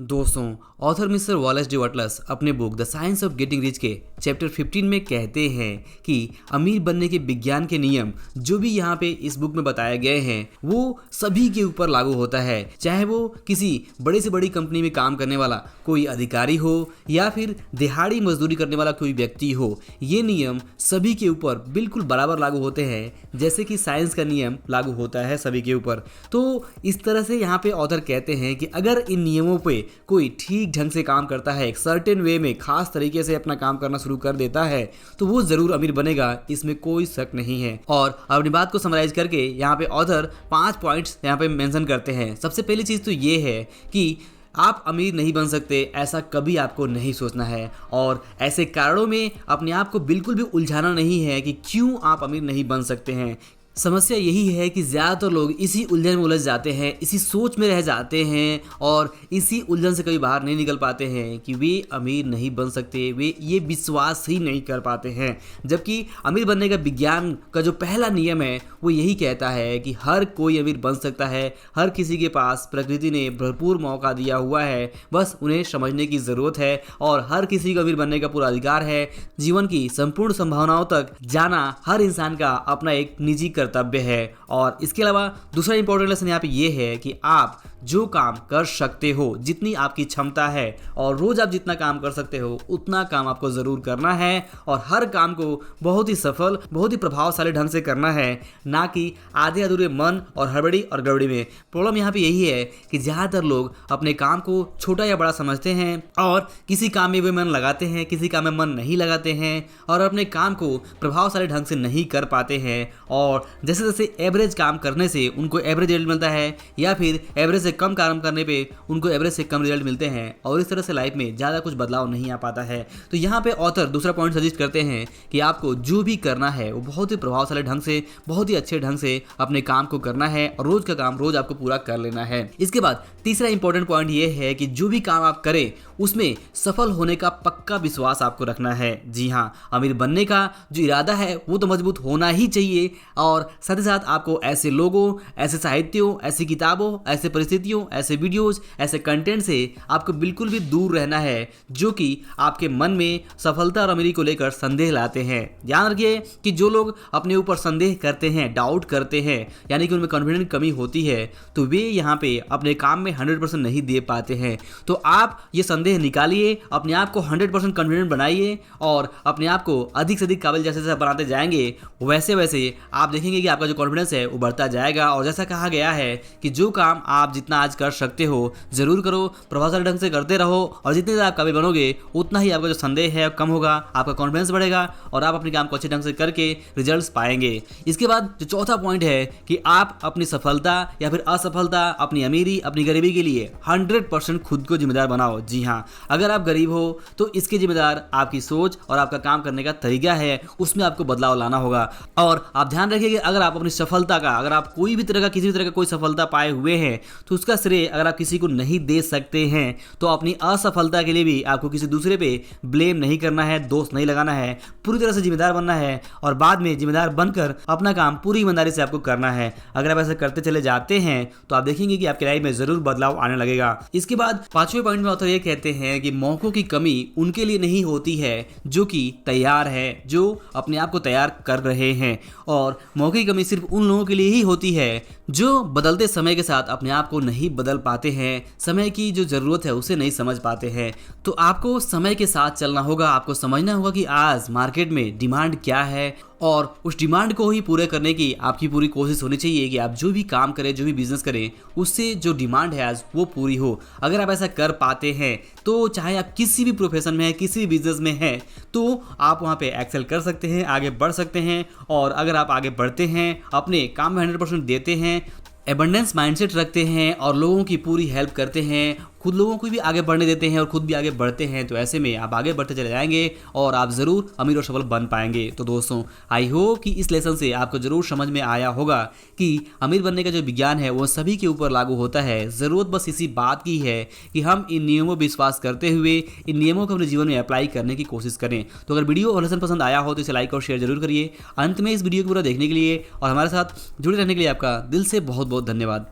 दोस्तों, author mister Wallace D वटलस अपने book the science of getting rich के chapter 15 में कहते हैं कि अमीर बनने के विज्ञान के नियम जो भी यहाँ पे इस बुक में बताए गए हैं वो सभी के ऊपर लागू होता है, चाहे वो किसी बड़े से बड़ी कंपनी में काम करने वाला कोई अधिकारी हो या फिर दिहाड़ी मजदूरी करने वाला कोई व्यक्ति हो। ये नियम सभी के ऊपर बिल्कुल बराबर लागू होते हैं, जैसे कि साइंस का नियम लागू होता है सभी के ऊपर। तो इस तरह से यहाँ पे ऑथर कहते हैं कि अगर इन नियमों पे कोई ठीक ढंग से काम करता है, एक सर्टेन वे में खास तरीके से अपना काम करना शुरू कर देता है, तो वो जरूर अमीर बनेगा, इसमें कोई शक नहीं है। और अपनी बात को समराइज करके यहाँ पे ऑथर 5 पॉइंट्स यहाँ पे मेंशन करते हैं। सबसे पहली चीज़ तो ये है कि आप अमीर नहीं बन सकते, ऐसा कभी आपको नहीं सोचना है और ऐसे कारणों में अपने आप को बिल्कुल भी उलझाना नहीं है कि क्यों आप अमीर नहीं बन सकते हैं। समस्या यही है कि ज़्यादातर लोग इसी उलझन में उलझ जाते हैं, इसी सोच में रह जाते हैं और इसी उलझन से कभी बाहर नहीं निकल पाते हैं कि वे अमीर नहीं बन सकते, वे ये विश्वास ही नहीं कर पाते हैं। जबकि अमीर बनने का विज्ञान का जो पहला नियम है वो यही कहता है कि हर कोई अमीर बन सकता है, हर किसी के पास प्रकृति ने भरपूर मौका दिया हुआ है, बस उन्हें समझने की ज़रूरत है और हर किसी को अमीर बनने का पूरा अधिकार है। जीवन की संपूर्ण संभावनाओं तक जाना हर इंसान का अपना एक निजी कर्तव्य है। और इसके अलावा दूसरा इंपॉर्टेंट लेसन यहाँ पे ये है कि आप जो काम कर सकते हो, जितनी आपकी क्षमता है और रोज आप जितना काम कर सकते हो उतना काम आपको ज़रूर करना है और हर काम को बहुत ही सफल, बहुत ही प्रभावशाली ढंग से करना है, ना कि आधे अधूरे मन और हड़बड़ी और गड़बड़ी में। प्रॉब्लम यहाँ पे यही है कि ज़्यादातर लोग अपने काम को छोटा या बड़ा समझते हैं और किसी काम में वे मन लगाते हैं, किसी काम में मन नहीं लगाते हैं और अपने काम को प्रभावशाली ढंग से नहीं कर पाते हैं। और जैसे जैसे एवरेज काम करने से उनको एवरेज रिजल्ट मिलता है या फिर एवरेज से कम काम करने पे उनको एवरेज से कम रिजल्ट मिलते हैं और इस तरह से लाइफ में ज़्यादा कुछ बदलाव नहीं आ पाता है। तो यहाँ पे ऑथर दूसरा पॉइंट सजेस्ट करते हैं कि आपको जो भी करना है वो बहुत ही प्रभावशाली ढंग से, बहुत ही अच्छे ढंग से अपने काम को करना है और रोज का काम रोज आपको पूरा कर लेना है। इसके बाद तीसरा इंपॉर्टेंट पॉइंट ये है कि जो भी काम आप करें उसमें सफल होने का पक्का विश्वास आपको रखना है। जी हाँ, अमीर बनने का जो इरादा है वो तो मजबूत होना ही चाहिए और साथ ही साथ आपको ऐसे लोगों, ऐसे साहित्यों, ऐसी किताबों, ऐसे परिस्थितियों, ऐसे वीडियोस, ऐसे कंटेंट से आपको बिल्कुल भी दूर रहना है जो कि आपके मन में सफलता और अमीरी को लेकर संदेह लाते हैं। ध्यान रखिए कि जो लोग अपने ऊपर संदेह करते हैं, डाउट करते हैं, यानी कि उनमें कॉन्फिडेंस की कमी होती है, तो वे यहाँ पे अपने काम में 100% नहीं दे पाते हैं। तो आप ये संदेह निकालिए, अपने आप को 100% कॉन्फिडेंट बनाइए और अपने आप को अधिक से अधिक काबिल जैसे जैसे बनाते जाएंगे वैसे वैसे आप देखेंगे कि आपका जो कॉन्फिडेंस है वो बढ़ता जाएगा। और जैसा कहा गया है कि जो काम आप जितना आज कर सकते हो जरूर करो, प्रभावशाली ढंग से करते रहो और जितने ज़्यादा आप काबिल बनोगे उतना ही आपका जो संदेह है कम होगा, आपका कॉन्फिडेंस बढ़ेगा और आप अपने काम को अच्छे ढंग से करके रिजल्ट्स पाएंगे। इसके बाद जो चौथा पॉइंट है कि आप अपनी सफलता या फिर असफलता, अपनी अमीरी, अपनी गरीबी के लिए 100% खुद को जिम्मेदार बनाओ। जी हाँ, अगर आप गरीब हो तो इसके जिम्मेदार आपकी सोच और आपका काम करने का तरीका है, उसमें आपको बदलाव लाना होगा। और आप ध्यान रखिए कि अगर आप अपनी सफलता का, अगर आप कोई भी तरह का, किसी भी तरह का कोई सफलता पाए हुए हैं तो उसका श्रेय अगर आप किसी को नहीं दे सकते हैं तो अपनी असफलता के लिए भी आपको किसी दूसरे पे ब्लेम नहीं करना है, दोष नहीं लगाना है, पूरी तरह से जिम्मेदार बनना है और बाद में जिम्मेदार बनकर अपना काम पूरी ईमानदारी से आपको करना है। अगर आप ऐसा करते चले जाते हैं तो आप देखेंगे कि आपकी लाइफ में जरूर बदलाव आने लगेगा। इसके बाद 5वें पॉइंट में ऑथर ये कहते हैं कि मौकों की कमी उनके लिए नहीं होती है जो कि तैयार है, जो अपने आप को तैयार कर रहे हैं, और मौके की कमी सिर्फ उन लोगों के लिए ही होती है जो बदलते समय के साथ अपने आप को नहीं बदल पाते हैं, समय की जो ज़रूरत है उसे नहीं समझ पाते हैं। तो आपको समय के साथ चलना होगा, आपको समझना होगा कि आज मार्केट में डिमांड क्या है और उस डिमांड को ही पूरे करने की आपकी पूरी कोशिश होनी चाहिए कि आप जो भी काम करें, जो भी बिजनेस करें, उससे जो डिमांड है आज वो पूरी हो। अगर आप ऐसा कर पाते हैं तो चाहे आप किसी भी प्रोफेशन में हैं, किसी भी बिजनेस में हैं, तो आप वहाँ पे एक्सेल कर सकते हैं, आगे बढ़ सकते हैं। और अगर आप आगे बढ़ते हैं, अपने काम में 100% देते हैं, एबंडेंस माइंडसेट रखते हैं और लोगों की पूरी हेल्प करते हैं, खुद लोगों को भी आगे बढ़ने देते हैं और खुद भी आगे बढ़ते हैं, तो ऐसे में आप आगे बढ़ते चले जाएंगे और आप ज़रूर अमीर और सफल बन पाएंगे। तो दोस्तों, आई होप कि इस लेसन से आपको ज़रूर समझ में आया होगा कि अमीर बनने का जो विज्ञान है वो सभी के ऊपर लागू होता है। ज़रूरत बस इसी बात की है कि हम इन नियमों पर विश्वास करते हुए इन नियमों को अपने जीवन में अप्लाई करने की कोशिश करें। तो अगर वीडियो और लेसन पसंद आया हो तो इसे लाइक और शेयर जरूर करिए। अंत में इस वीडियो को पूरा देखने के लिए और हमारे साथ जुड़े रहने के लिए आपका दिल से बहुत बहुत धन्यवाद।